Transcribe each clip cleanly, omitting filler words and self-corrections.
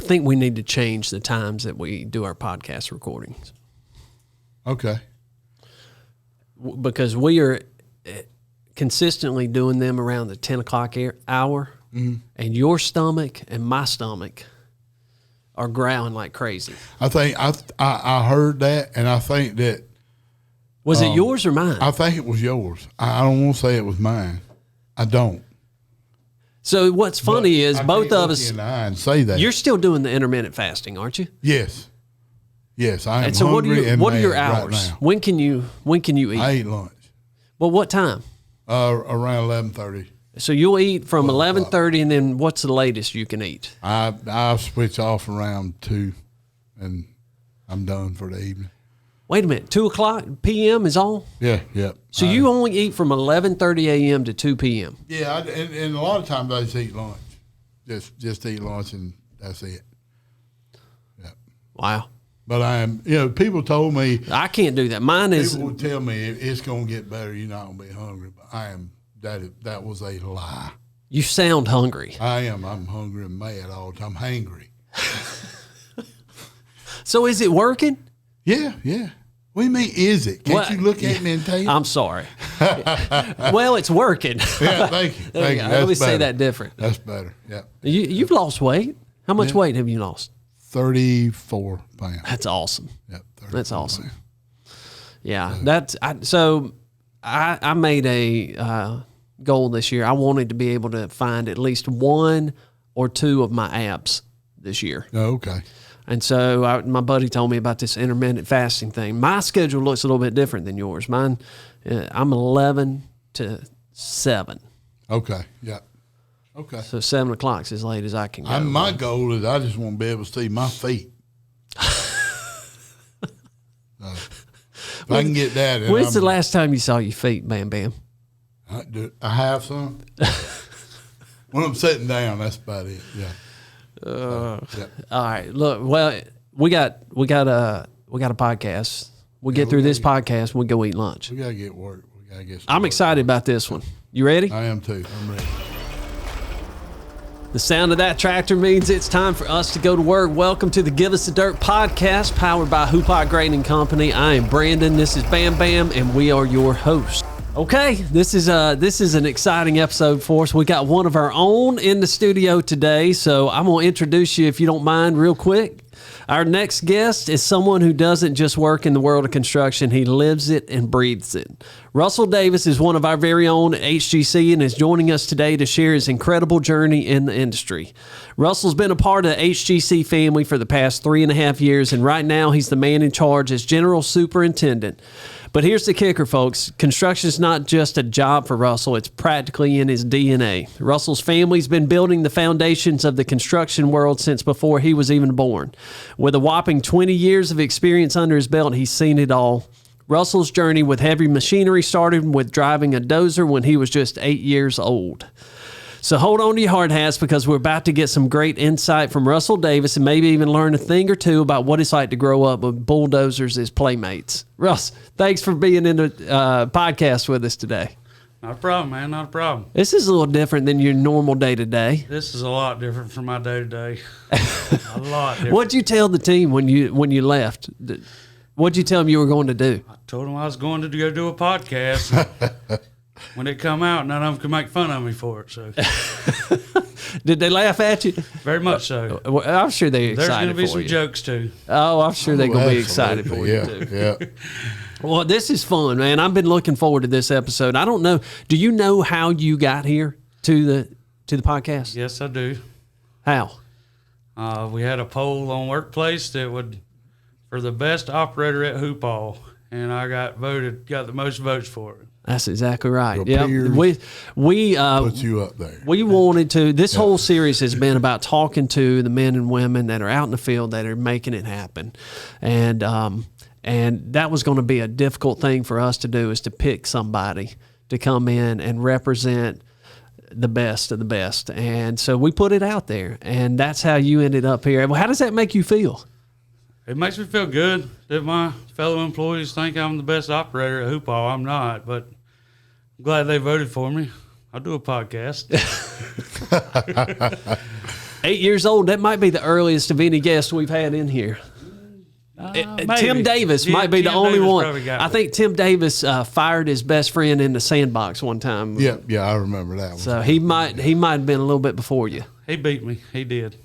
think we need to change the times that we do our podcast recordings. Okay. Because we are consistently doing them around the 10 o'clock hour, and your stomach and my stomach are growling like crazy. I think I heard that, and I think that. Was it yours or mine? I think it was yours. I don't want to say it was mine. I don't. So what's funny is both of us. And say that you're still doing the intermittent fasting, aren't you? Yes. Yes, I am. And so hungry what are your right hours? now. When can you eat? I eat lunch. Well, what time? Around 11:30. So you'll eat from 11:30, and then what's the latest you can eat? I switch off around 2, and I'm done for the evening. Wait a minute, 2:00 p.m. is all? Yeah. So you only eat from 11:30 a.m. to 2 p.m. Yeah, and a lot of times I just eat lunch. Just eat lunch, and that's it. Yeah. Wow. But I am, people told me. I can't do that. Mine is. People would tell me it's going to get better. You're not going to be hungry. But I am, that was a lie. You sound hungry. I am. I'm hungry and mad all the time. I'm hangry. So is it working? Yeah. What do you mean, is it? Can't you look at me and tell you? I'm sorry. Well, it's working. Yeah, thank you. Thank you. Let me say that different. That's better. Yeah. You've lost weight. How much weight have you lost? 34 pounds. That's awesome. Yep, that's awesome. Pounds. Yeah, I made a goal this year. I wanted to be able to find at least 1 or 2 of my abs this year. Oh, okay. And so my buddy told me about this intermittent fasting thing. My schedule looks a little bit different than yours. Mine, I'm 11 to 7. Okay. Yeah. Okay. So 7 o'clock is as late as I can go. My goal is I just want to be able to see my feet. If I can get that. When's the last time you saw your feet, Bam Bam? I have some. When I'm sitting down, that's about it. Yeah. Yeah. All right. Look, well, we got a podcast. We get through this podcast and we go eat lunch. We gotta get work. We gotta get. I'm excited about this one. You ready? I am too. I'm ready. The sound of that tractor means it's time for us to go to work. Welcome to the Give Us the Dirt podcast, powered by Hoopaugh Grading Company. I am Brandon. This is Bam Bam, and we are your hosts. Okay, this is an exciting episode for us. We got one of our own in the studio today, so I'm going to introduce you, if you don't mind, real quick. Our next guest is someone who doesn't just work in the world of construction, he lives it and breathes it. Russell Davis is one of our very own at HGC and is joining us today to share his incredible journey in the industry. Russell's been a part of the HGC family for the past 3.5 years, and right now he's the man in charge as General Superintendent. But here's the kicker, folks. Construction is not just a job for Russell. It's practically in his DNA. Russell's family's been building the foundations of the construction world since before he was even born. With a whopping 20 years of experience under his belt, he's seen it all. Russell's journey with heavy machinery started with driving a dozer when he was just 8 years old. So hold on to your hard hats, because we're about to get some great insight from Russell Davis and maybe even learn a thing or two about what it's like to grow up with bulldozers as playmates. Russ, thanks for being in the podcast with us today. Not a problem, man. Not a problem. This is a little different than your normal day-to-day. This is a lot different from my day-to-day. A lot different. What'd you tell the team when you left? What'd you tell them you were going to do? I told them I was going to go do a podcast. When it come out, none of them could make fun of me for it. So, did they laugh at you? Very much so. Well, I'm sure they're excited for you. There's going to be some jokes too. Oh, I'm sure they're going to be excited for you too. Yeah. Well, this is fun, man. I've been looking forward to this episode. I don't know. Do you know how you got here to the podcast? Yes, I do. How? We had a poll on Workplace that would for the best operator at Hoopaugh, and I got the most votes for it. That's exactly right. Yeah, we put you up there. We wanted to. This whole series has been about talking to the men and women that are out in the field that are making it happen, and that was going to be a difficult thing for us to do, is to pick somebody to come in and represent the best of the best. And so we put it out there, and that's how you ended up here. Well, how does that make you feel? It makes me feel good that my fellow employees think I'm the best operator at Hoopaugh. I'm not, but I'm glad they voted for me. I'll do a podcast. 8 years old. That might be the earliest of any guest we've had in here. Tim Davis might be the only one. I think Tim Davis fired his best friend in the Sandbox one time. Yeah, I remember that one. So he might have been a little bit before you. He beat me. He did.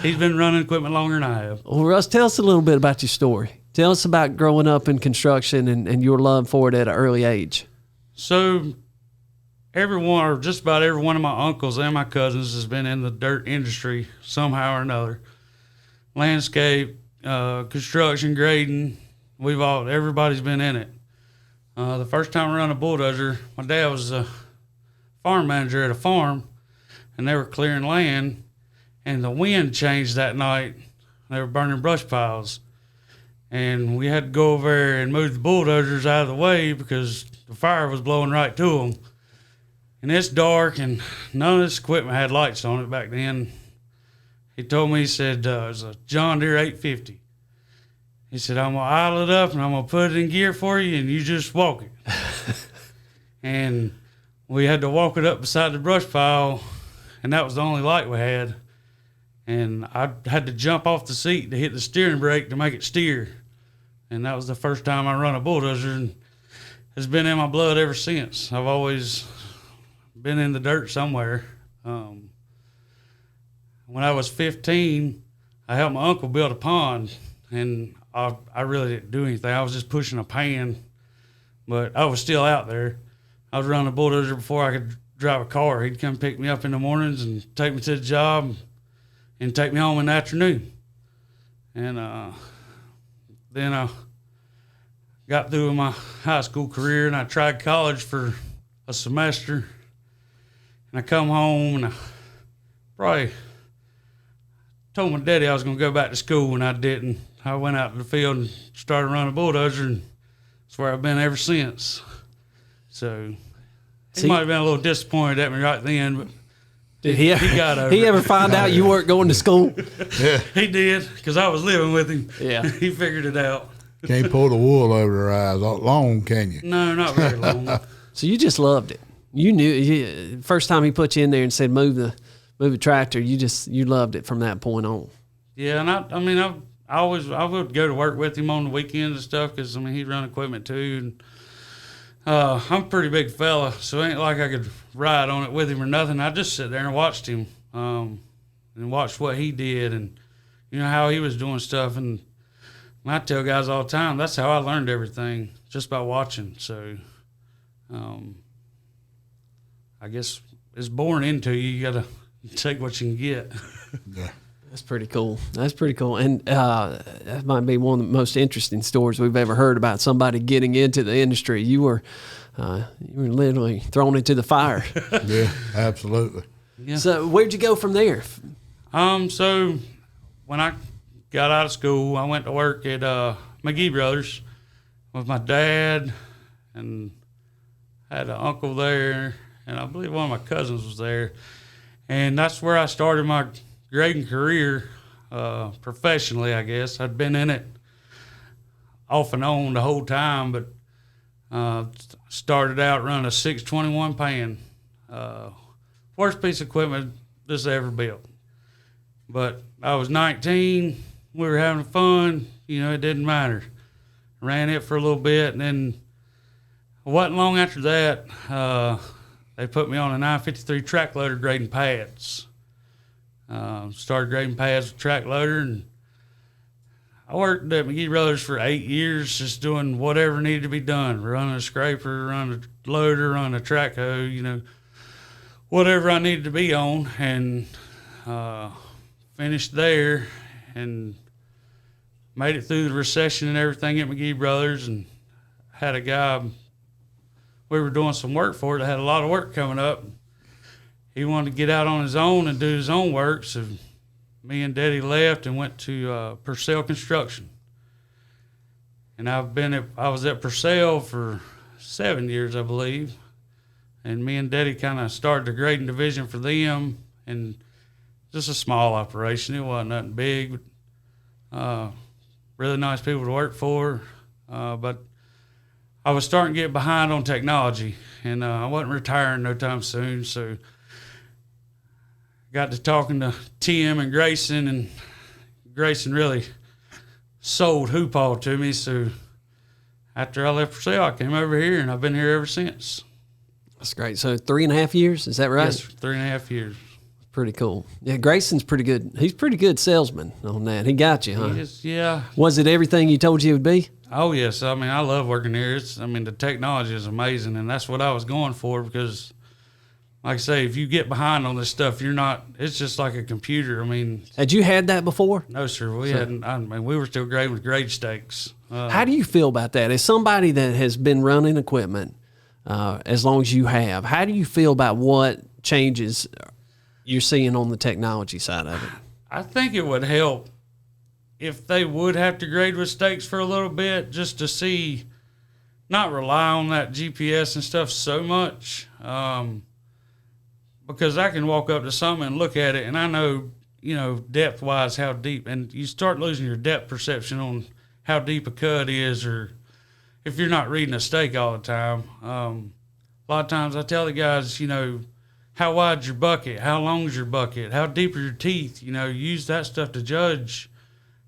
He's been running equipment longer than I have. Well, Russ, tell us a little bit about your story. Tell us about growing up in construction and your love for it at an early age. So everyone, or just about every one of my uncles and my cousins has been in the dirt industry somehow or another. Landscape, construction, grading, everybody's been in it. The first time I run a bulldozer, my dad was a farm manager at a farm, and they were clearing land, and the wind changed that night. They were burning brush piles, and we had to go over there and move the bulldozers out of the way because the fire was blowing right to them. And it's dark, and none of this equipment had lights on it back then. He told me, he said, it was a John Deere 850. He said, I'm going to idle it up, and I'm going to put it in gear for you, and you just walk it. And we had to walk it up beside the brush pile, and that was the only light we had. And I had to jump off the seat to hit the steering brake to make it steer. And that was the first time I run a bulldozer, and it's been in my blood ever since. I've always been in the dirt somewhere. When I was 15, I helped my uncle build a pond, and I really didn't do anything. I was just pushing a pan, but I was still out there. I was running a bulldozer before I could drive a car. He'd come pick me up in the mornings and take me to the job and take me home in the afternoon. And then I got through with my high school career, and I tried college for a semester. And I come home, and I probably told my daddy I was going to go back to school, and I didn't. I went out to the field and started running a bulldozer, and that's where I've been ever since. So he might have been a little disappointed at me right then, but did he got over he ever find out you weren't going to school? Yeah. He did, because I was living with him. Yeah. He figured it out. Can't pull the wool over their eyes long, can you? No, not very long. So you just loved it. You knew first time he put you in there and said move the tractor. You loved it from that point on. Yeah, and I would go to work with him on the weekends and stuff because he'd run equipment too. And I'm a pretty big fella, so it ain't like I could ride on it with him or nothing. I just sit there and watched him and watched what he did and how he was doing stuff. And I tell guys all the time that's how I learned everything, just by watching. So I guess it's born into you. You got to take what you can get. Yeah. That's pretty cool. And that might be one of the most interesting stories we've ever heard about somebody getting into the industry. You were literally thrown into the fire. Yeah, absolutely. Yeah. So where'd you go from there? So when I got out of school, I went to work at McGee Brothers with my dad, and I had an uncle there, and I believe one of my cousins was there. And that's where I started my grading career professionally, I guess. I'd been in it off and on the whole time, but started out running a 621 pan. Worst piece of equipment this ever built. But I was 19, we were having fun, it didn't matter. Ran it for a little bit, and then it wasn't long after that, they put me on a 953 track loader grading pads. Started grading pads with track loader, and I worked at McGee Brothers for 8 years, just doing whatever needed to be done. Running a scraper, running a loader, running a track hoe, whatever I needed to be on, and finished there and made it through the recession and everything at McGee Brothers, and had a guy we were doing some work for that had a lot of work coming up. He wanted to get out on his own and do his own work, so me and Daddy left and went to Purcell Construction. And I was at Purcell for 7 years, I believe. And me and Daddy kind of started the grading division for them, and just a small operation. It wasn't nothing big, but really nice people to work for. But I was starting to get behind on technology, and I wasn't retiring no time soon, so got to talking to Tim and Grayson really sold Hoopaugh to me. So after I left for sale, I came over here, and I've been here ever since. That's great. So 3.5 years, is that right? Yes, 3.5 years. Pretty cool. Yeah, Grayson's pretty good. He's pretty good salesman on that. He got you, huh? Yeah. Was it everything you told you it would be? Oh, yes. I mean, I love working here. The technology is amazing, and that's what I was going for because, like I say, if you get behind on this stuff, it's just like a computer. I mean. Had you had that before? No, sir. We were still grading with grade stakes. How do you feel about that? As somebody that has been running equipment as long as you have, how do you feel about what changes you're seeing on the technology side of it? I think it would help if they would have to grade with stakes for a little bit, just to see, not rely on that GPS and stuff so much. Because I can walk up to something and look at it, and I know, depth wise how deep, and you start losing your depth perception on how deep a cut is, or if you're not reading a stake all the time. A lot of times I tell the guys, how wide's your bucket? How long's your bucket? How deep are your teeth? Use that stuff to judge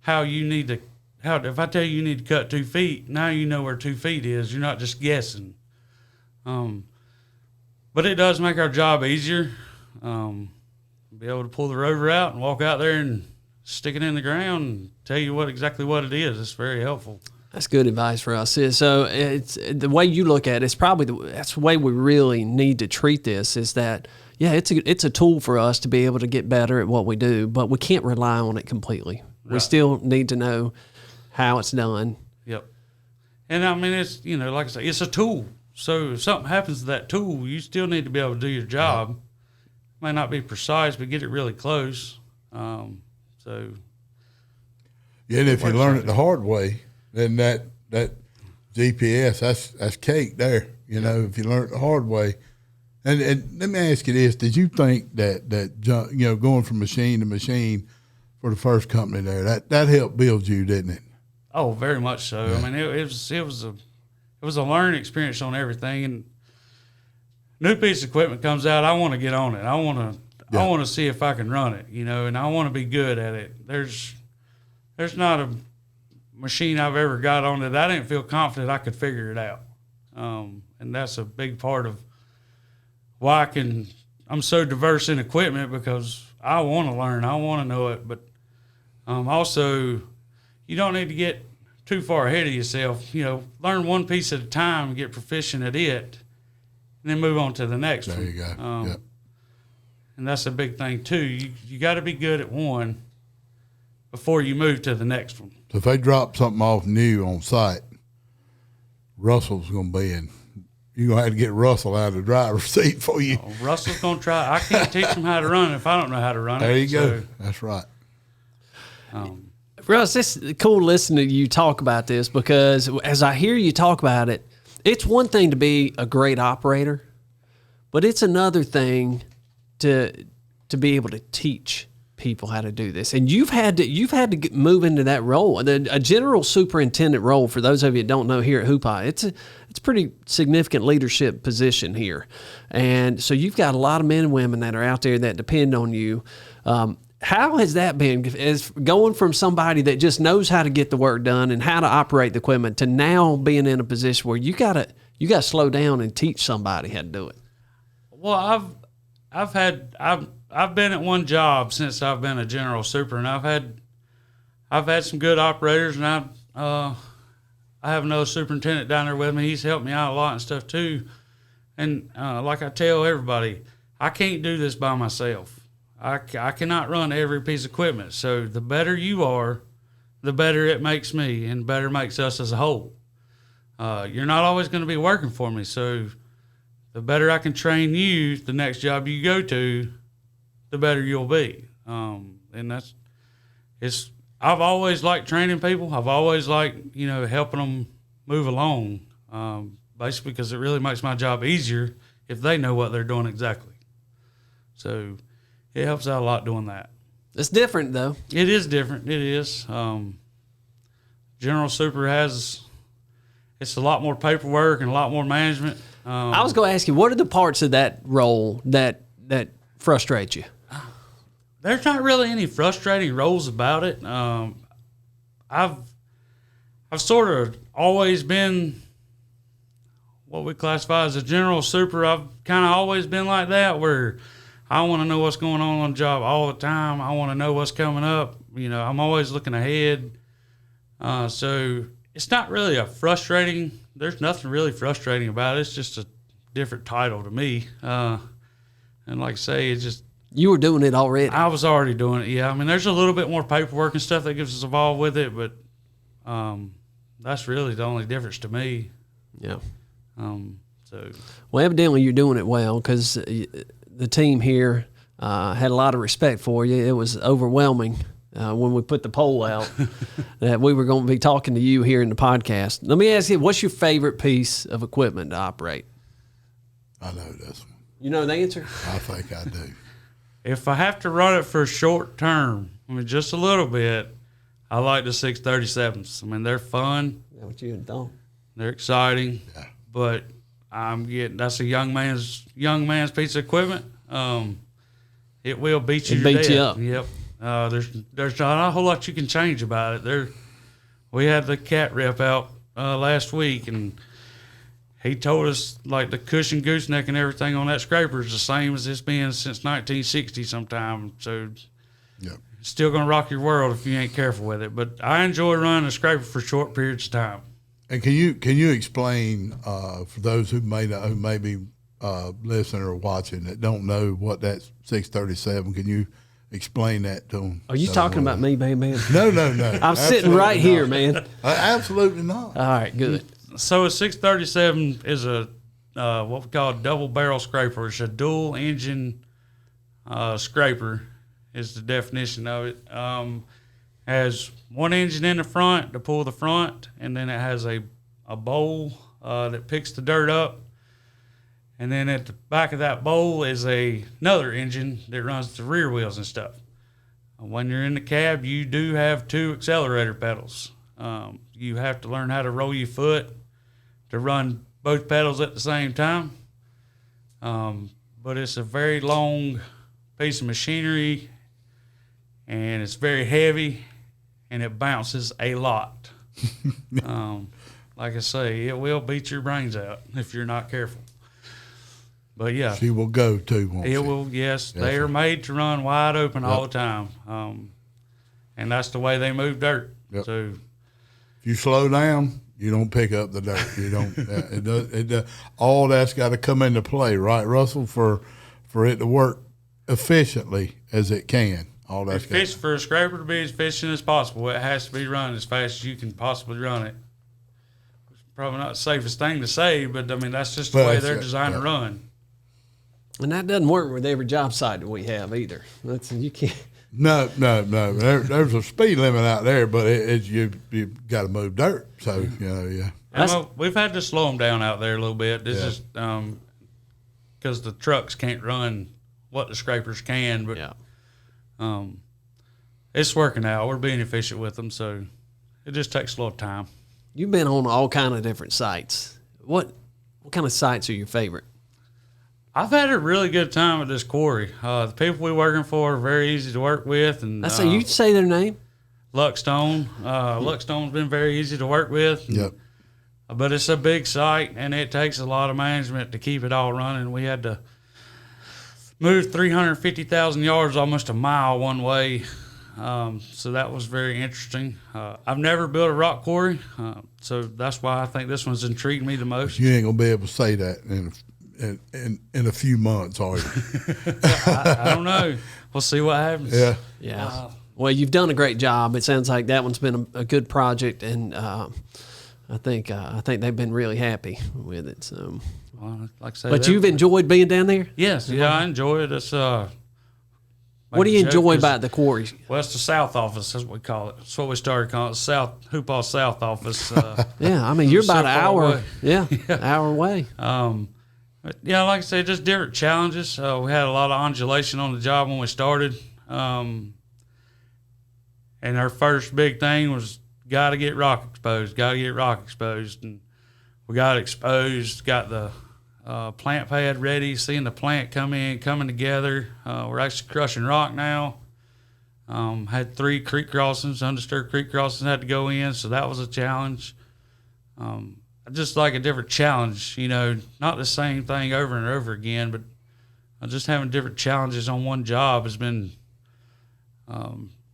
how you need to. If I tell you need to cut 2 feet, now you know where 2 feet is. You're not just guessing. But it does make our job easier. Be able to pull the rover out and walk out there and stick it in the ground and tell you exactly what it is. It's very helpful. That's good advice for us. So it's the way you look at it. It's probably that's the way we really need to treat this. Is that it's a tool for us to be able to get better at what we do, but we can't rely on it completely. Right. We still need to know how it's done. Yep. And it's like I say, it's a tool. So if something happens to that tool, you still need to be able to do your job. Yep. May not be precise, but get it really close. Yeah, and if you learn it the hard way, then that GPS, that's cake there. If you learn it the hard way. And let me ask you this: did you think that going from machine to machine for the first company there that helped build you, didn't it? Oh, very much so. Yeah. It was a learning experience on everything. And new piece of equipment comes out, I want to get on it. I want to see if I can run it, and I want to be good at it. There's not a machine I've ever got on that I didn't feel confident I could figure it out. And that's a big part of why I'm so diverse in equipment, because I want to learn, I want to know it. But also, you don't need to get too far ahead of yourself. Learn one piece at a time and get proficient at it, and then move on to the next one. There you go. Yep. And that's a big thing too. You got to be good at one before you move to the next one. So if they drop something off new on site, Russell's going to be in. You're going to have to get Russell out of the driver's seat for you. Oh, Russell's going to try. I can't teach him how to run it if I don't know how to run it. There you go. That's right. Russ, it's cool listening to you talk about this, because as I hear you talk about it, it's one thing to be a great operator, but it's another thing to be able to teach people how to do this. And you've had to move into that role. A general superintendent role, for those of you that don't know, here at Hoopaugh, it's a pretty significant leadership position here. And so you've got a lot of men and women that are out there that depend on you. How has that been, as going from somebody that just knows how to get the work done and how to operate the equipment to now being in a position where you gotta slow down and teach somebody how to do it? Well, I've been at one job since I've been a general super, and I've had some good operators, and I have another superintendent down there with me. He's helped me out a lot and stuff too. And like I tell everybody, I can't do this by myself. I cannot run every piece of equipment. So the better you are, the better it makes me, and better makes us as a whole. You're not always going to be working for me, so the better I can train you, the next job you go to, the better you'll be. And I've always liked training people. I've always liked, helping them move along, basically because it really makes my job easier if they know what they're doing exactly. So it helps out a lot doing that. It's different, though. It is different. It is. General super it's a lot more paperwork and a lot more management. I was going to ask you, what are the parts of that role that frustrate you? there's not really any frustrating roles about it. I've sort of always been what we classify as a general super. I've kind of always been like that, where I want to know what's going on the job all the time. I want to know what's coming up. I'm always looking ahead. So it's not really there's nothing really frustrating about it. It's just a different title to me. And like I say, it's just. You were doing it already. I was already doing it, yeah. I mean, there's a little bit more paperwork and stuff that gets us involved with it, but that's really the only difference to me. Yeah. So. Well, evidently you're doing it well, because the team here had a lot of respect for you. It was overwhelming when we put the poll out that we were going to be talking to you here in the podcast. Let me ask you, what's your favorite piece of equipment to operate? I know this one. You know the answer? I think I do. If I have to run it for short term, I mean, just a little bit, I like the 637s. I mean, they're fun. Yeah, what you thought? They're exciting. Yeah. But that's a young man's piece of equipment. It will beat you. It beats you up. Yep. There's not a whole lot you can change about it. We had the cat rep out last week, and he told us like the cushion gooseneck and everything on that scraper is the same as it's been since 1960 sometime. So yep. It's still gonna rock your world if you ain't careful with it. But I enjoy running a scraper for short periods of time. And can you explain for those who may be listening or watching that don't know what that 637? Can you explain that to them? Are you talking about me, Bam Bam? No. I'm sitting right here, man. Absolutely not. All right, good. So a 637 is a what we call a double barrel scraper. It's a dual engine scraper is the definition of it. Has one engine in the front to pull the front, and then it has a bowl that picks the dirt up. And then at the back of that bowl is another engine that runs the rear wheels and stuff. When you're in the cab, you do have 2 accelerator pedals. You have to learn how to roll your foot to run both pedals at the same time. But it's a very long piece of machinery, and it's very heavy, and it bounces a lot. Like I say, it will beat your brains out if you're not careful. But yeah, she will go too, won't she? It will. Yes, they are made to run wide open all the time, and that's the way they move dirt. Yep. So if you slow down, you don't pick up the dirt. You don't. It does. All that's got to come into play, right, Russell, for it to work efficiently as it can. All that's for a scraper to be as efficient as possible, it has to be run as fast as you can possibly run it. It's probably not the safest thing to say, but I mean that's just the way they're designed to run. And that doesn't work with every job site that we have either. You can't. No. There's a speed limit out there, but you got to move dirt. So yeah. And we've had to slow them down out there a little bit. This is because the trucks can't run what the scrapers can, but it's working out. We're being efficient with them, so it just takes a little time. You've been on all kind of different sites. What kind of sites are your favorite? I've had a really good time at this quarry. The people we're working for are very easy to work with. And you say their name? Luckstone. Luckstone's been very easy to work with. Yep. But it's a big site, and it takes a lot of management to keep it all running. We had to move 350,000 yards, almost a mile one way. So that was very interesting. I've never built a rock quarry, so that's why I think this one's intrigued me the most. You ain't going to be able to say that in a few months, are you? I don't know. We'll see what happens. Yeah. Well, you've done a great job. It sounds like that one's been a good project, and I think they've been really happy with it. So, well, like I say, but you've enjoyed being down there? Yes. Yeah, I enjoy it. It's what do you enjoy about the quarry? Well, it's the South office. That's what we call it. That's what we started calling it, Hoopaugh South office. Yeah, I mean you're about an hour. Away. Yeah, hour away. But yeah, like I said, just different challenges. We had a lot of undulation on the job when we started. And our first big thing was got to get rock exposed. And we got exposed, got the plant pad ready, seeing the plant coming together. We're actually crushing rock now. Had 3 creek crossings, undisturbed creek crossings had to go in, so that was a challenge. I just like a different challenge, not the same thing over and over again, but just having different challenges on one job has been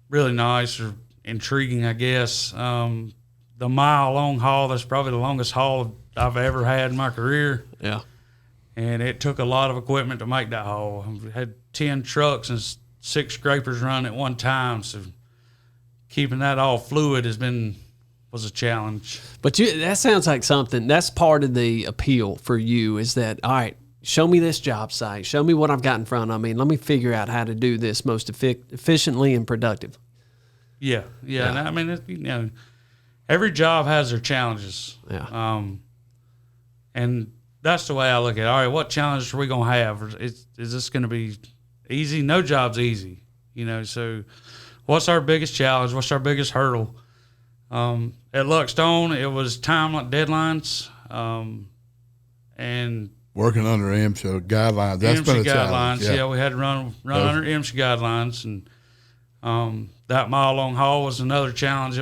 really nice or intriguing, I guess. The mile-long haul, that's probably the longest haul I've ever had in my career. Yeah. And it took a lot of equipment to make that haul. We had 10 trucks and 6 scrapers running at one time, so keeping that all fluid was a challenge. But that sounds like something, that's part of the appeal for you is that, all right, show me this job site. Show me what I've got in front of me. Let me figure out how to do this most efficiently and productive. Yeah. And I mean, every job has their challenges. Yeah. And that's the way I look at it. All right, what challenges are we going to have? Is this going to be easy? No job's easy, so what's our biggest challenge? What's our biggest hurdle? At Luckstone, it was time deadlines, and working under MSHA guidelines. That's been a challenge. Yeah, we had to run under MSHA guidelines, and that mile-long haul was another challenge.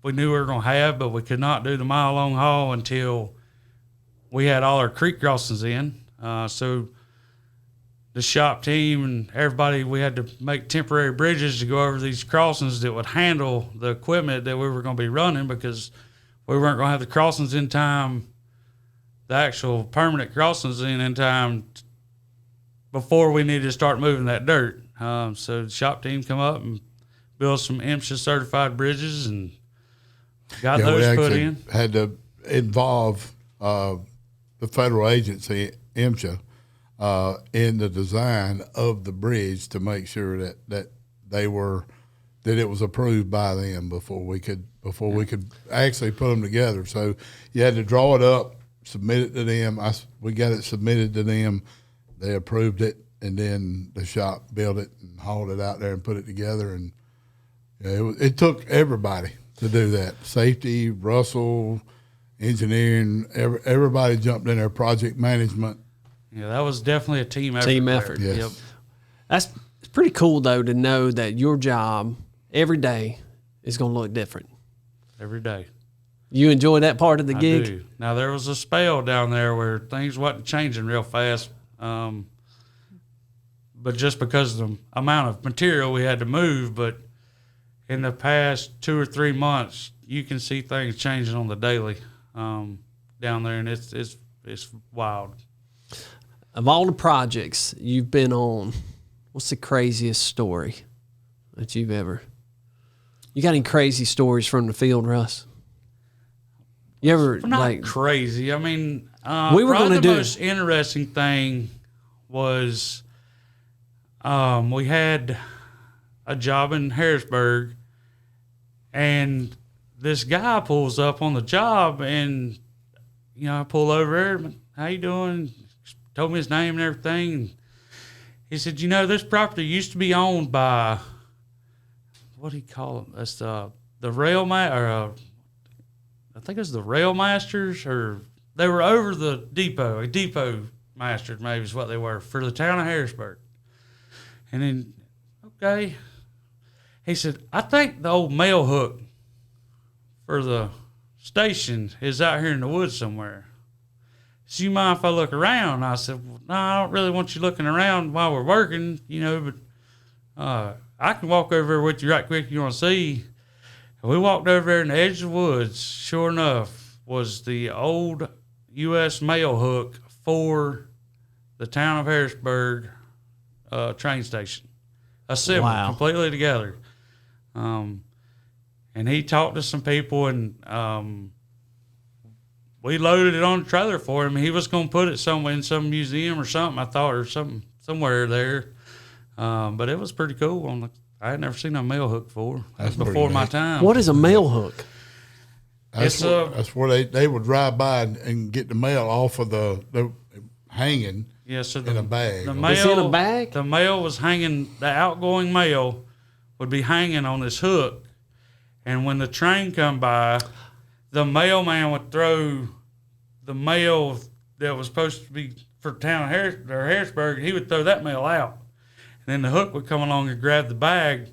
We knew we were going to have, but we could not do the mile-long haul until we had all our creek crossings in. So the shop team and everybody, we had to make temporary bridges to go over these crossings that would handle the equipment that we were going to be running, because we weren't going to have the crossings in time, the actual permanent crossings in time before we needed to start moving that dirt. So the shop team come up and built some MSHA certified bridges and got those put in. Had to involve the federal agency, MSHA, in the design of the bridge to make sure that it was approved by them before we could actually put them together. So you had to draw it up, submit it to them. We got it submitted to them. They approved it, and then the shop built it and hauled it out there and put it together. And it took everybody to do that. Safety, Russell, engineering, everybody jumped in there, project management. Yeah, that was definitely a team effort. Team effort. Yes. Yep. It's pretty cool, though, to know that your job every day is going to look different. Every day. You enjoy that part of the gig? I do. Now, there was a spell down there where things wasn't changing real fast, but just because of the amount of material we had to move. But in the past 2 or 3 months, you can see things changing on the daily down there, and it's wild. Of all the projects you've been on, what's the craziest story that you've ever? You got any crazy stories from the field, Russ? You ever not crazy? I mean, we were going to do. The most interesting thing was we had a job in Harrisburg, and this guy pulls up on the job, and I pull over there. How you doing? Told me his name and everything. He said, this property used to be owned by, what do you call it? That's the rail I think it was the rail masters, or they were over the depot. A depot master maybe is what they were for the town of Harrisburg. And then, okay. He said, I think the old mail hook for the station is out here in the woods somewhere. So you mind if I look around? I said, well, no, I don't really want you looking around while we're working, but I can walk over there with you right quick if you want to see. And we walked over there in the edge of the woods. Sure enough, was the old U.S. mail hook for the town of Harrisburg train station. Assembled completely together. And he talked to some people, and we loaded it on the trailer for him. He was going to put it somewhere in some museum or something, I thought, or somewhere there. But it was pretty cool. I had never seen a mail hook before. That's before my time. What is a mail hook? That's where they would drive by and get the mail off of the hanging in a bag. It's in a bag? The mail was hanging, the outgoing mail would be hanging on this hook. And when the train come by, the mailman would throw the mail that was supposed to be for town of Harrisburg, he would throw that mail out. And then the hook would come along and grab the bag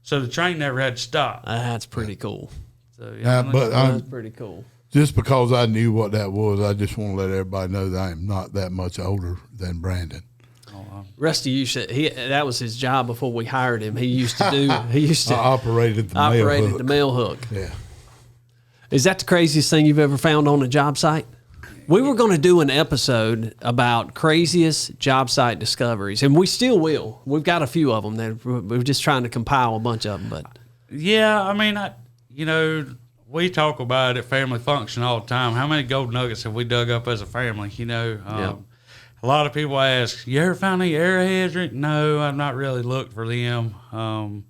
So the train never had to stop. That's pretty cool. So, That's pretty cool. Just because I knew what that was, I just want to let everybody know that I am not that much older than Brandon. Rusty used to, that was his job before we hired him. He used to I operated the mail hook. Yeah. Is that the craziest thing you've ever found on a job site? We were going to do an episode about craziest job site discoveries, and we still will. We've got a few of them. We're just trying to compile a bunch of them. But yeah, I mean, we talk about it at family function all the time. How many gold nuggets have we dug up as a family? A lot of people ask, you ever found any arrowheads? No, I've not really looked for them.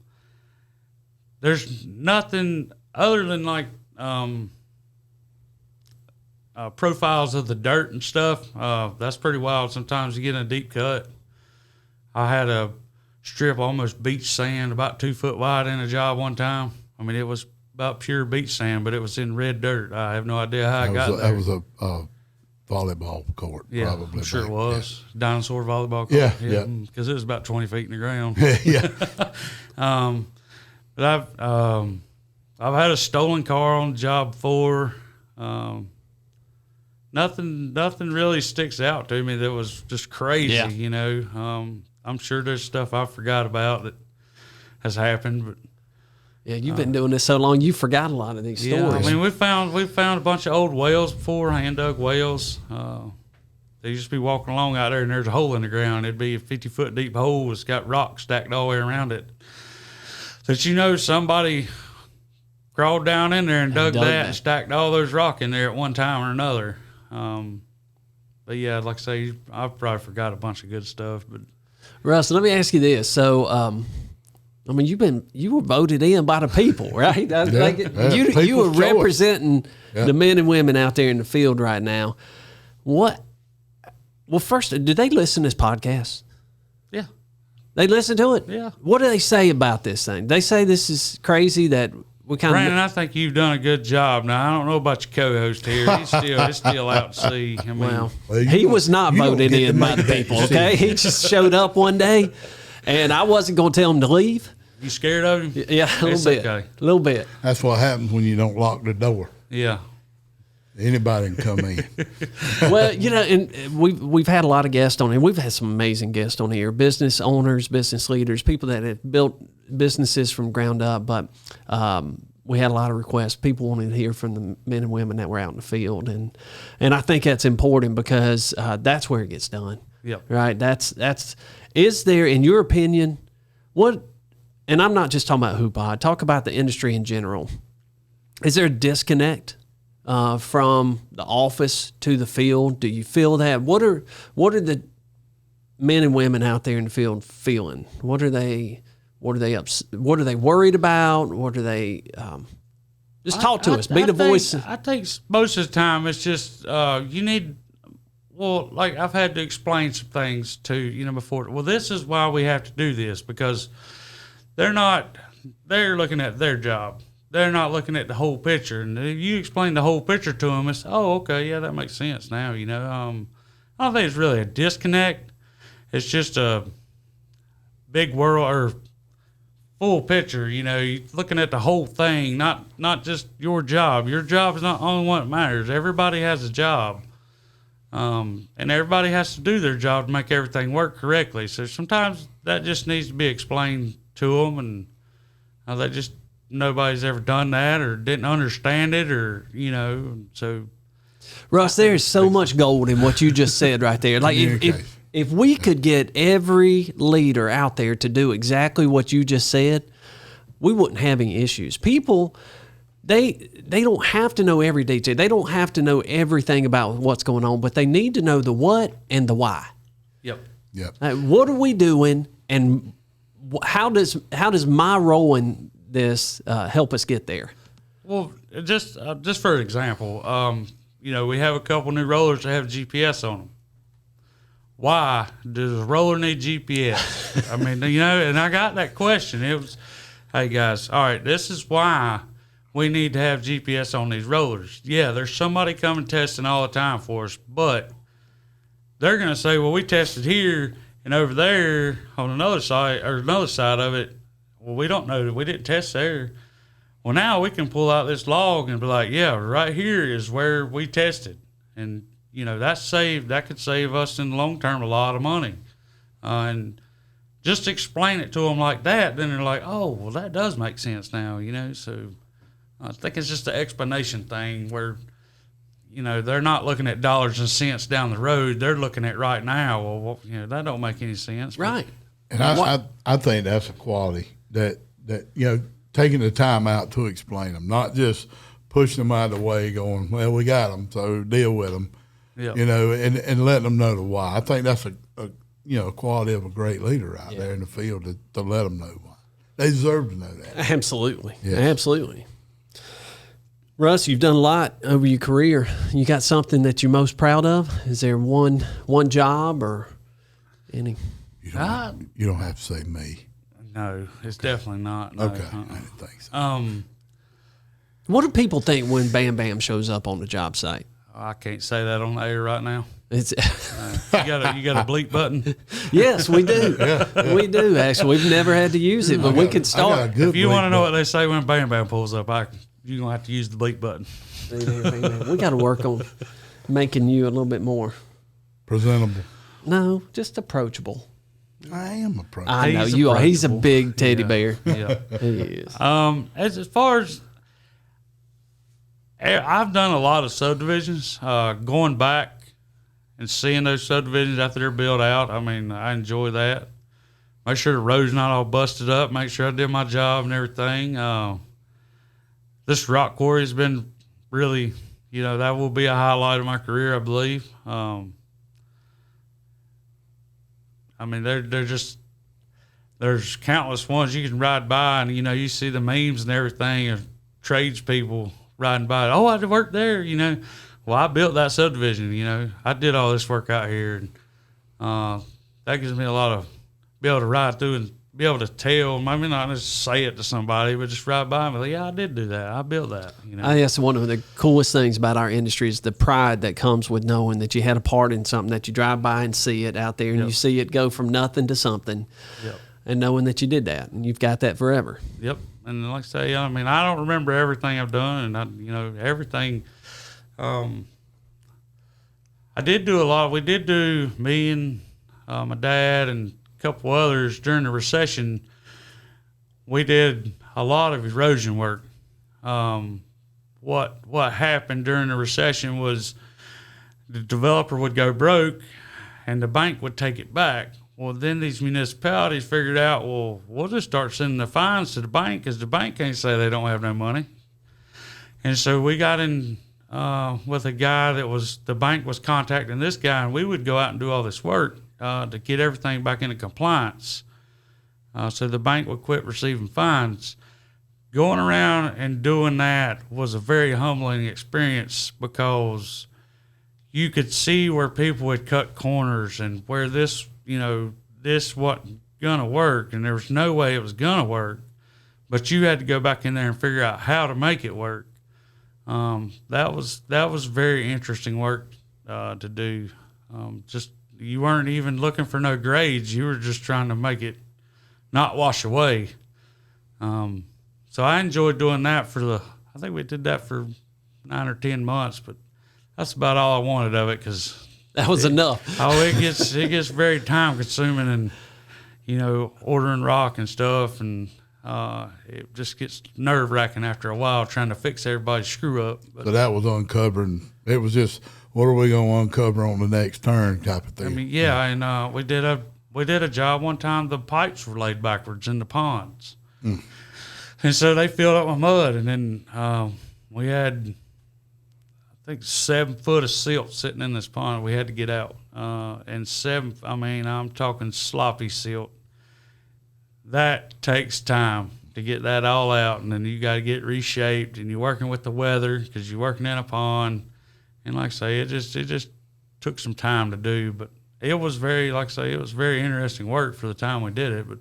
There's nothing other than like profiles of the dirt and stuff. That's pretty wild. Sometimes you get in a deep cut. I had a strip almost beach sand about 2 foot wide in a job one time. I mean, it was about pure beach sand, but it was in red dirt. I have no idea how I got there. That was a volleyball court, probably. I'm sure it was. Yeah. Dinosaur volleyball court. Yeah. Because it was about 20 feet in the ground. Yeah. But I've had a stolen car on the job before. Nothing really sticks out to me that was just crazy, I'm sure there's stuff I forgot about that has happened, but yeah, you've been doing this so long, you forgot a lot of these stories. I mean, we found a bunch of old wells before, hand dug wells. They used to be walking along out there, and there's a hole in the ground. It'd be a 50-foot deep hole. It's got rocks stacked all the way around it. That somebody crawled down in there and dug that and stacked all those rock in there at one time or another. But yeah, like I say, I probably forgot a bunch of good stuff. But Russ, let me ask you this. So, I mean, you were voted in by the people, right? You were representing the men and women out there in the field right now. Well, first, do they listen to this podcast? Yeah. They listen to it? Yeah. What do they say about this thing? They say this is crazy that we kind Brandon, I think you've done a good job. Now, I don't know about your co-host here. He's still out to sea. I mean, he was not voted in by the people, okay? He just showed up one day, and I wasn't going to tell him to leave. You scared of him? Yeah, a little bit. Okay. A little bit. That's what happens when you don't lock the door. Yeah. Anybody can come in. Well, and we've had a lot of guests on here. We've had some amazing guests on here, business owners, business leaders, people that have built businesses from ground up. But we had a lot of requests. People wanted to hear from the men and women that were out in the field, and I think that's important because that's where it gets done. Yep. Right. That's. Is there, in your opinion, what? And I'm not just talking about Hoopaugh. I talk about the industry in general. Is there a disconnect from the office to the field? Do you feel that? What are the men and women out there in the field feeling? What are they What are they worried about? What are they? Just talk to us. Be the voice. I think most of the time it's just you need. Well, like I've had to explain some things to before. Well, this is why we have to do this because they're looking at their job. They're not looking at the whole picture. And if you explain the whole picture to them, it's, oh, okay, yeah, that makes sense now, I don't think it's really a disconnect. It's just a big world or full picture, you're looking at the whole thing, not just your job. Your job is not the only one that matters. Everybody has a job. And everybody has to do their job to make everything work correctly. So sometimes that just needs to be explained to them, and they just nobody's ever done that or didn't understand it, or so. Russ, there is so much gold in what you just said right there. Like if we could get every leader out there to do exactly what you just said, we wouldn't have any issues. People, they don't have to know every detail. They don't have to know everything about what's going on, but they need to know the what and the why. Yep. What are we doing, and how does my role in this help us get there? Well, just for example, we have a couple new rollers that have GPS on them. Why does a roller need GPS? I mean, and I got that question. It was, hey guys, all right, this is why we need to have GPS on these rollers. Yeah, there's somebody coming testing all the time for us, but they're going to say, well, we tested here and over there on another side of it, well, we don't know. We didn't test there. Well, now we can pull out this log and be like, yeah, right here is where we tested. And, that could save us in the long term a lot of money. And just explain it to them like that, then they're like, oh, well, that does make sense now, So I think it's just an explanation thing where, they're not looking at dollars and cents down the road. They're looking at right now. Well, that don't make any sense. Right. And I think that's a quality that taking the time out to explain them, not just pushing them out of the way going, well, we got them, so deal with them, and letting them know the why. I think that's a quality of a great leader out there in the field to let them know why. They deserve to know that. Absolutely. Yes. Absolutely. Russ, you've done a lot over your career. You got something that you're most proud of? Is there one job or any? You don't have to say me. No, it's definitely not. No. Okay, I didn't think so. What do people think when Bam Bam shows up on the job site? I can't say that on the air right now. It's you got a bleep button? Yes, we do. We do, actually. We've never had to use it, but we could start. If you want to know what they say when Bam Bam pulls up, you're going to have to use the bleep button. We got to work on making you a little bit more presentable. No, just approachable. I am approachable. I know you are. He's a big teddy bear. Yeah, he is. As far as I've done a lot of subdivisions, going back and seeing those subdivisions after they're built out. I mean, I enjoy that. Make sure the road's not all busted up. Make sure I did my job and everything. This rock quarry has been really, that will be a highlight of my career, I believe. I mean, there's countless ones you can ride by, and you see the memes and everything of tradespeople riding by. Oh, I worked there, Well, I built that subdivision, I did all this work out here, and that gives me a lot of be able to ride through and be able to tell. Maybe not just say it to somebody, but just ride by and be like, yeah, I did do that. I built that. I think that's one of the coolest things about our industry is the pride that comes with knowing that you had a part in something, that you drive by and see it out there and you see it go from nothing to something, and knowing that you did that and you've got that forever. Yep. And like I say, I mean, I don't remember everything I've done, and everything. I did do a lot. We did do, me and my dad and couple others during the recession, we did a lot of erosion work. What happened during the recession was the developer would go broke and the bank would take it back. Well, then these municipalities figured out, well, we'll just start sending the fines to the bank because the bank can't say they don't have no money. And so we got in with a guy the bank was contacting this guy, and we would go out and do all this work to get everything back into compliance, so the bank would quit receiving fines. Going around and doing that was a very humbling experience because you could see where people had cut corners and where this wasn't gonna work, and there was no way it was gonna work, but you had to go back in there and figure out how to make it work. That was very interesting work to do. You weren't even looking for no grades. You were just trying to make it not wash away. So I enjoyed doing that I think we did that for 9 or 10 months, but that's about all I wanted of it because that was enough. It gets very time consuming, and ordering rock and stuff, and it just gets nerve wracking after a while trying to fix everybody's screw up. But, so that was uncovering. It was just, what are we going to uncover on the next turn type of thing. I mean, and we did a job one time. The pipes were laid backwards in the ponds, and so they filled up with mud. And then we had, I think, 7 foot of silt sitting in this pond. We had to get out, and I'm talking sloppy silt. That takes time to get that all out, and then you got to get it reshaped, and you're working with the weather because you're working in a pond. And like I say, it just took some time to do, but it was very interesting work for the time we did it. But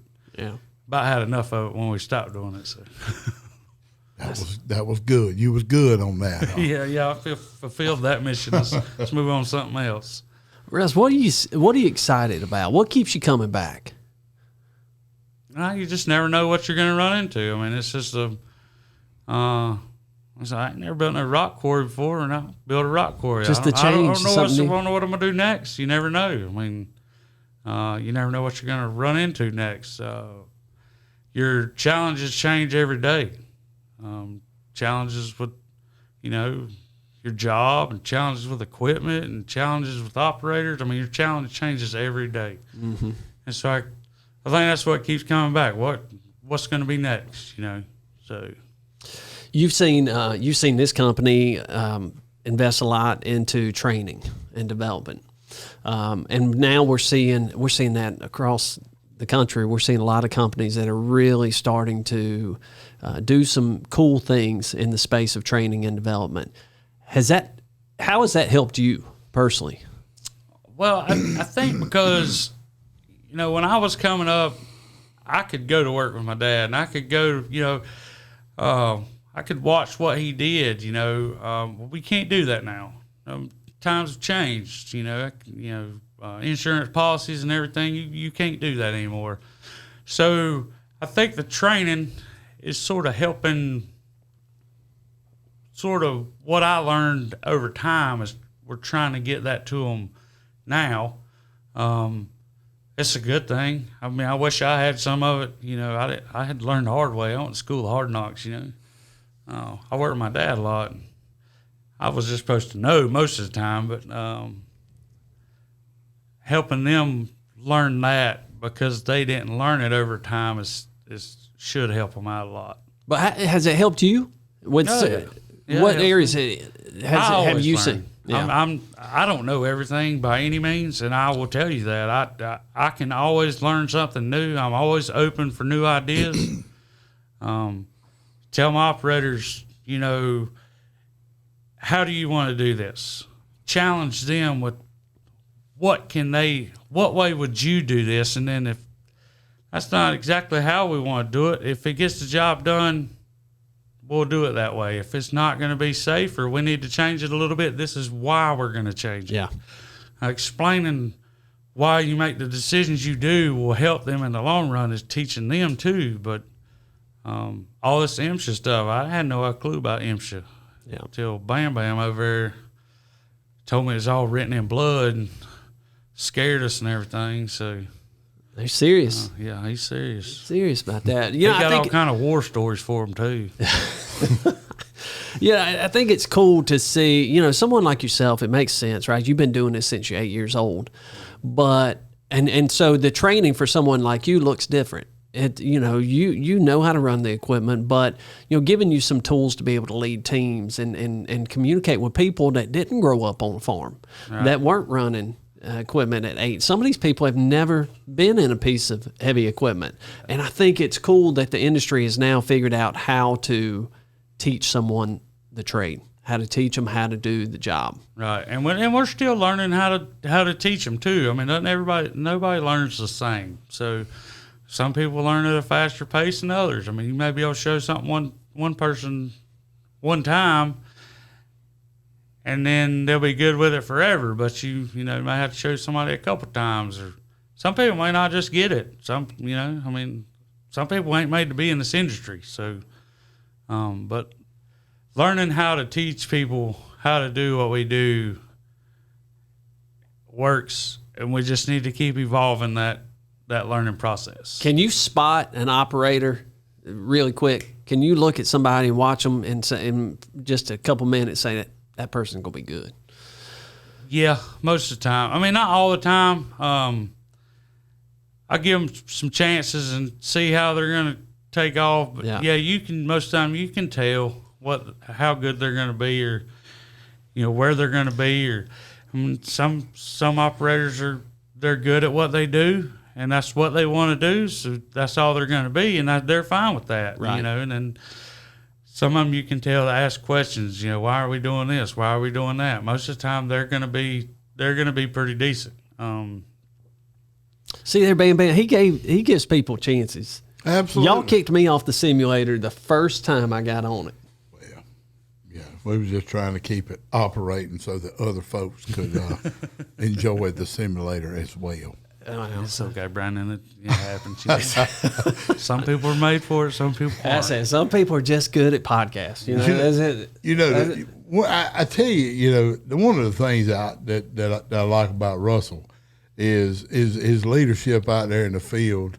about had enough of it when we stopped doing it. So that was good. You was good on that. Huh? Yeah, I fulfilled that mission. Let's move on to something else. Russ, what are you excited about? What keeps you coming back? you just never know what you're going to run into. I mean, it's just I ain't never built no rock quarry before, and I built a rock quarry. Just the change. I don't know what I'm going to do next. You never know. I mean, you never know what you're going to run into next. Your challenges change every day. Challenges with, your job, and challenges with equipment, and challenges with operators. I mean, your challenge changes every day. Mm-hmm. And so I think that's what keeps coming back. What's going to be next? So. You've seen this company invest a lot into training and development, and now we're seeing that across the country. We're seeing a lot of companies that are really starting to do some cool things in the space of training and development. How has that helped you personally? Well, I think because when I was coming up, I could go to work with my dad, and I could go, I could watch what he did. We can't do that now. Times have changed. Insurance policies and everything. You can't do that anymore. So I think the training is sort of helping. Sort of what I learned over time is we're trying to get that to them now. It's a good thing. I mean, I wish I had some of it. I had to learn the hard way. I went to school of hard knocks. I worked with my dad a lot. And I was just supposed to know most of the time, but helping them learn that because they didn't learn it over time should help them out a lot. But has it helped you? What areas have you seen? Yeah. I don't know everything by any means, and I will tell you that I can always learn something new. I'm always open for new ideas. Tell my operators, how do you want to do this? Challenge them with what way would you do this? And then if that's not exactly how we want to do it, if it gets the job done, we'll do it that way. If it's not going to be safe or we need to change it a little bit, this is why we're going to change it. Yeah. Explaining why you make the decisions you do will help them in the long run is teaching them too. But all this MSHA stuff, I had no clue about MSHA until Bam Bam over there told me it's all written in blood and scared us and everything. So they're serious. Yeah, he's serious. Serious about that. Yeah, got all kind of war stories for him too. Yeah, I think it's cool to see, someone like yourself. It makes sense, right? You've been doing this since you're 8 years old, but and so the training for someone like you looks different. You know how to run the equipment, but giving you some tools to be able to lead teams and communicate with people that didn't grow up on a farm, right, that weren't running equipment at 8. Some of these people have never been in a piece of heavy equipment, and I think it's cool that the industry has now figured out how to teach someone the trade, how to teach them how to do the job. Right, and we're still learning how to teach them too. I mean, nobody learns the same. So some people learn at a faster pace than others. I mean, you may be able to show something one person one time, and then they'll be good with it forever. But you might have to show somebody a couple times, or some people may not just get it. Some people ain't made to be in this industry. So, but learning how to teach people how to do what we do works, and we just need to keep evolving that learning process. Can you spot an operator really quick? Can you look at somebody and watch them and say, in just a couple minutes, say that person's gonna be good? Yeah, most of the time. I mean, not all the time. I give them some chances and see how they're gonna take off. But yeah, you can most of the time you can tell how good they're gonna be, or where they're gonna be. Or I mean, some operators they're good at what they do, and that's what they want to do, so that's all they're going to be, and they're fine with that, right. And then some of them you can tell to ask questions, why are we doing this? Why are we doing that? Most of the time they're going to be pretty decent. See there, Bam Bam, he gives people chances. Absolutely. Y'all kicked me off the simulator the first time I got on it. Well, yeah, we was just trying to keep it operating so that other folks could enjoy the simulator as well. It's okay, Brandon. It happens. Some people are made for it. Some people aren't. I said some people are just good at podcasts. That's it. I tell you, one of the things that I like about Russell is his leadership out there in the field.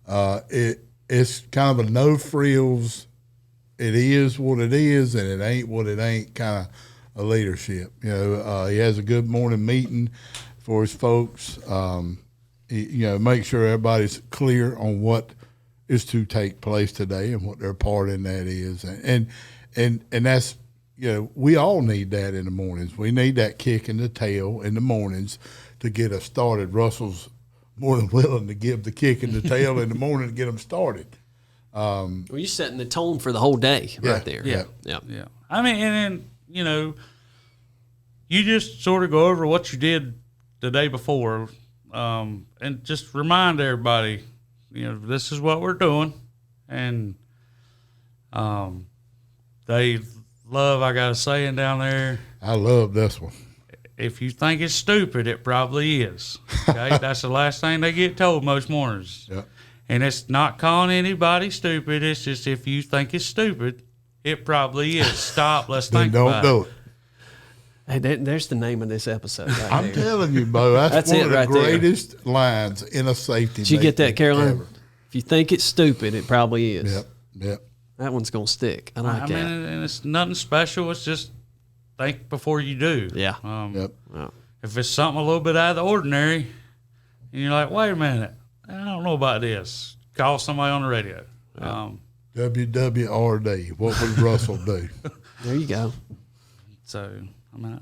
It's kind of a no frills. It is what it is, and it ain't what it ain't kind of a leadership. He has a good morning meeting for his folks. Make sure everybody's clear on what is to take place today and what their part in that is, and that's we all need that in the mornings. We need that kick in the tail in the mornings to get us started. Russell's more than willing to give the kick in the tail in the morning to get them started. Well, you're setting the tone for the whole day right there. Yeah. I mean, and then, you just sort of go over what you did the day before, and just remind everybody, this is what we're doing. And they love, I got a saying down there. I love this one. If you think it's stupid, it probably is. Okay? That's the last thing they get told most mornings. Yep. And it's not calling anybody stupid. It's just if you think it's stupid, it probably is. Stop. Let's think about it. Don't do it. Hey, there's the name of this episode right I'm telling you, Bo, that's one of the greatest lines in a safety. Did you get that, Caroline? Ever. If you think it's stupid, it probably is. Yep. That one's going to stick. I like that. And it's nothing special. It's just think before you do. Yeah. If it's something a little bit out of the ordinary, and you're like, wait a minute, I don't know about this, call somebody on the radio. Yeah. WWRD. What would Russell do? There you go. So, like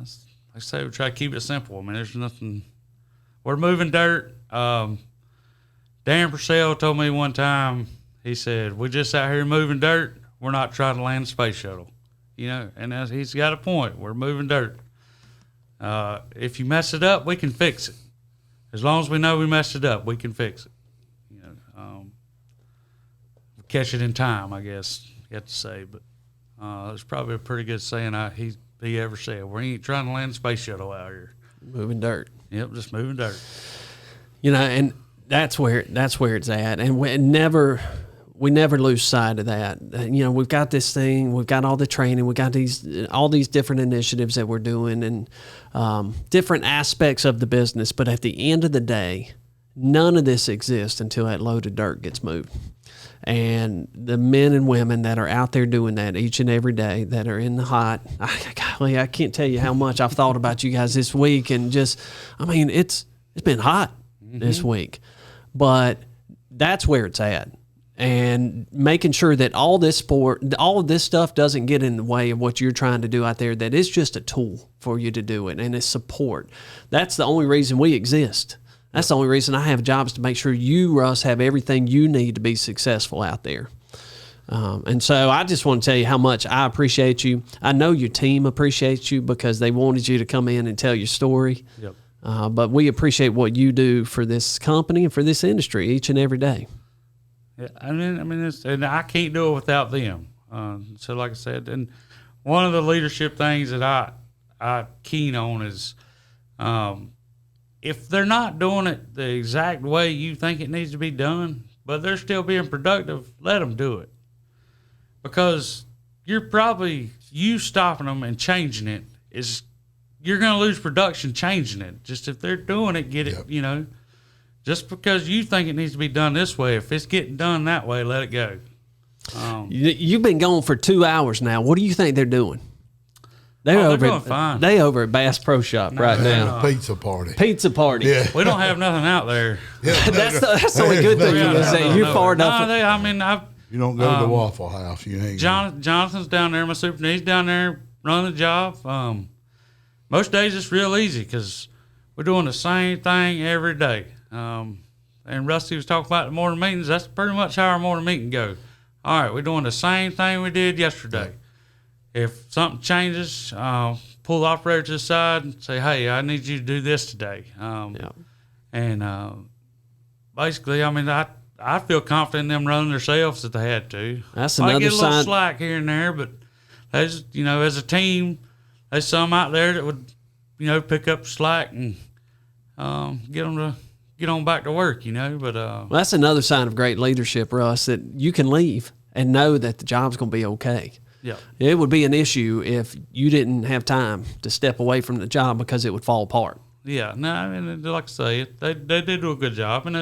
I say, we try to keep it simple. I mean, there's nothing. We're moving dirt. Dan Purcell told me one time, he said, we're just out here moving dirt. We're not trying to land a space shuttle. And he's got a point. We're moving dirt. If you mess it up, we can fix it. As long as we know we messed it up, we can fix it. Catch it in time, I guess you have to say. But it's probably a pretty good saying he ever said. We ain't trying to land a space shuttle out here. Moving dirt. Yep, just moving dirt. And that's where it's at, and we never lose sight of that. We've got this thing, we've got all the training, we've got all these different initiatives that we're doing, and different aspects of the business. But at the end of the day, none of this exists until that load of dirt gets moved. And the men and women that are out there doing that each and every day, that are in the hot, golly, I can't tell you how much I've thought about you guys this week, and it's been hot this week, but that's where it's at. And making sure that all of this stuff doesn't get in the way of what you're trying to do out there, that it's just a tool for you to do it, and it's support. That's the only reason we exist. That's the only reason I have jobs, to make sure you, Russ, have everything you need to be successful out there. And so I just want to tell you how much I appreciate you. I know your team appreciates you because they wanted you to come in and tell your story. Yep. But we appreciate what you do for this company and for this industry each and every day. Yeah, and I can't do it without them. So like I said, and one of the leadership things that I keen on is, if they're not doing it the exact way you think it needs to be done, but they're still being productive, let them do it. Because you stopping them and changing it is, you're going to lose production changing it. Just if they're doing it, get it, just because you think it needs to be done this way, if it's getting done that way, let it go. You've been gone for 2 hours now. What do you think they're doing? They're doing fine. They over at Bass Pro Shop right now. Pizza party. Yeah. We don't have nothing out there. That's the only good thing is that you're far enough. You don't go to the Waffle House. You ain't. Jonathan's down there. My superintendent, he's down there running the job. Most days it's real easy because we're doing the same thing every day. And Rusty was talking about the morning meetings. That's pretty much how our morning meeting goes. All right, we're doing the same thing we did yesterday. If something changes, pull the operator to the side and say, hey, I need you to do this today. And basically, I feel confident in them running themselves if they had to. That's another sign. I get a little slack here and there, but as a team, there's some out there that would, pick up slack and get them to get on back to work, you know. But well, that's another sign of great leadership, Russ, that you can leave and know that the job's going to be okay. yeah, It would be an issue if you didn't have time to step away from the job because it would fall apart. yeah. No, I mean, like I say, they did do a good job, and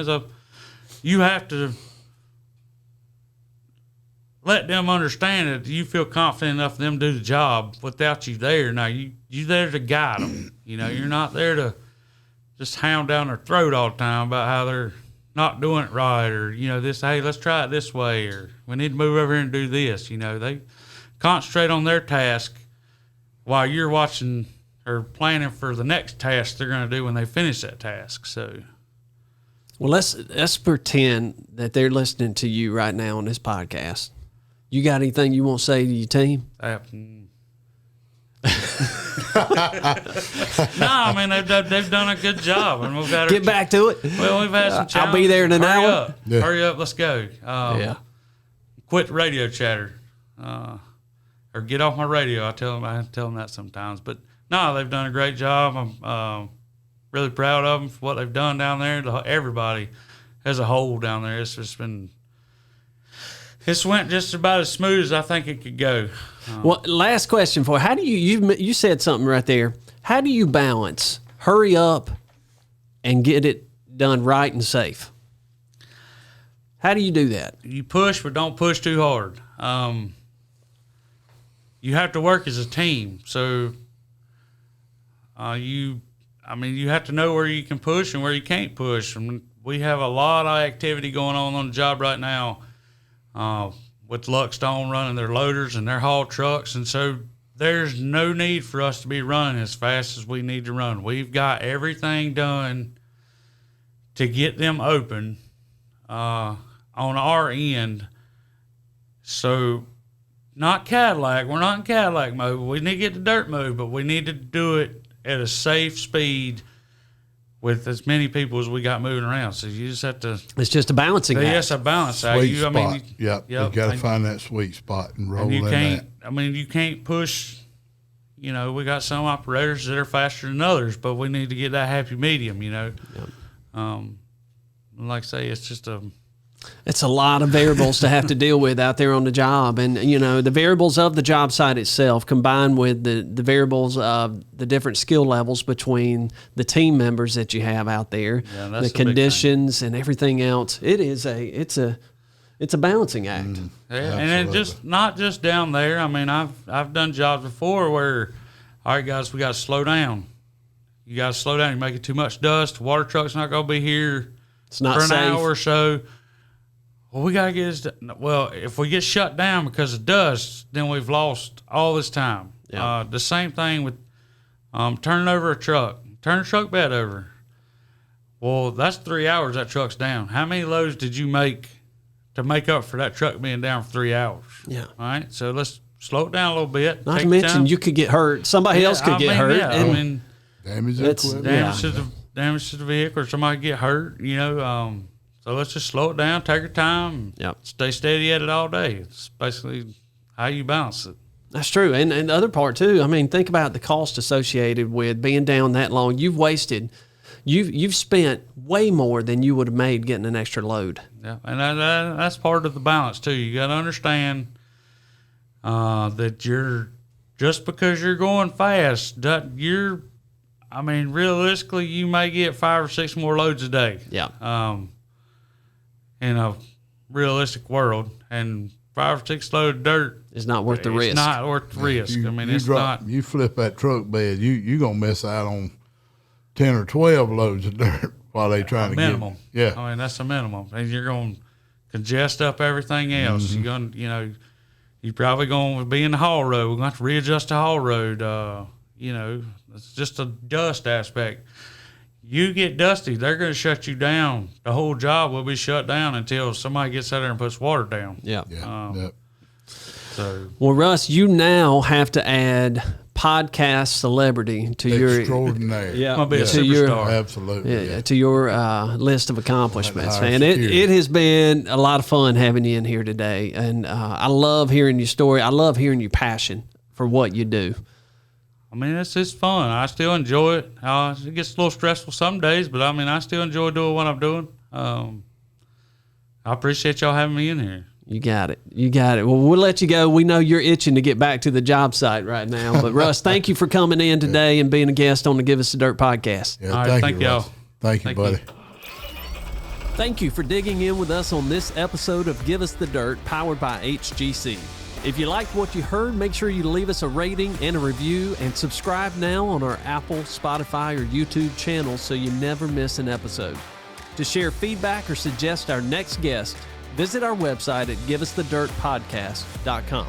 you have to let them understand that you feel confident enough for them to do the job without you there. Now you there to guide them. You know, you're not there to just hound down their throat all the time about how they're not doing it right, or, you know, this, hey, let's try it this way, or we need to move over here and do this. You know, they concentrate on their task while you're watching or planning for the next task they're going to do when they finish that task. So, well, let's pretend that they're listening to you right now on this podcast. You got anything you want to say to your team? No, I mean, they've done a good job, and we've got Get back to it. Well, we've had some challenges. I'll be there in an Hurry hour. Up. Yeah. Hurry up, let's go. Yeah. Quit radio chatter, or get off my radio. I tell them that sometimes. But no, they've done a great job. I'm really proud of them for what they've done down there. Everybody as a whole down there. It's went just about as smooth as I think it could go. Well, last question for you. How do you said something right there. How do you balance hurry up and get it done right and safe? How do you do that? You push, but don't push too hard. You have to work as a team. So you have to know where you can push and where you can't push. And we have a lot of activity going on the job right now. With Luckstone running their loaders and their haul trucks, and so there's no need for us to be running as fast as we need to run. We've got everything done to get them open on our end. So not Cadillac. We're not in Cadillac mode. We need to get the dirt moved, but we need to do it at a safe speed with as many people as we got moving around. So you just have to... It's just a balancing act. Yes, a balance act. Sweet spot. Yep. You got to find that sweet spot and roll in that. You can't push... You know, we got some operators that are faster than others, but we need to get that happy medium, you know. Yep. Like I say, it's just it's a lot of variables to have to deal with out there on the job. And, you know, the variables of the job site itself combined with the variables of the different skill levels between the team members that you have out there, the conditions and everything else. It's a balancing act. Yeah, and it just not just down there. I mean, I've done jobs before where, all right, guys, we got to slow down. You got to slow down. You're making too much dust. Water truck's not going to be here for an safe. hour or so. Well, we got to get this done. Well, if we get shut down because of dust, then we've lost all this time. Yeah. The same thing with turning over a truck. Turn the truck bed over. Well, that's 3 hours that truck's down. How many loads did you make to make up for that truck being down for 3 hours? Yeah. All right. So let's slow it down a little bit. Not to mention you could get hurt. Somebody else could get hurt. Yeah, and damage to equipment. Damage to the vehicle, or somebody get hurt, you know. So let's just slow it down, take your time, stay steady at it all day. It's basically how you balance it. That's true. And the other part, too, I mean, think about the cost associated with being down that long. You've spent way more than you would have made getting an extra load. Yeah, and that's part of the balance, too. You got to understand that just because you're going fast, realistically, you may get 5 or 6 more loads a day. Yeah. In a realistic world, and 5 or 6 load of dirt is not worth the risk. It's not worth the risk. You flip that truck bed, you're going to miss out on 10 or 12 loads of dirt while they trying to minimum. Yeah. I mean, that's the minimum. And you're going to congest up everything else. Mm-hmm. You're going to, you're probably going to be in the haul road. We're going to have to readjust the haul road. It's just a dust aspect. You get dusty, they're going to shut you down. The whole job will be shut down until somebody gets out there and puts water down. Yeah. So, well, Russ, you now have to add podcast celebrity to your extraordinary. I'm gonna be a superstar. Absolutely. To your list of accomplishments, and it has been a lot of fun having you in here today. And I love hearing your story. I love hearing your passion for what you do. I mean, it's just fun. I still enjoy it. It gets a little stressful some days, but I mean, I still enjoy doing what I'm doing. I appreciate y'all having me in here. You got it. You got it. Well, we'll let you go. We know you're itching to get back to the job site right now. But, Russ, thank you for coming in today and being a guest on the Give Us the Dirt podcast. Yeah, All right, thank y'all. Russ. Thank you, buddy. Thank you for digging in with us on this episode of Give Us the Dirt, powered by HGC. If you liked what you heard, make sure you leave us a rating and a review, and subscribe now on our Apple, Spotify, or YouTube channels so you never miss an episode. To share feedback or suggest our next guest, visit our website at giveusthedirtpodcast.com.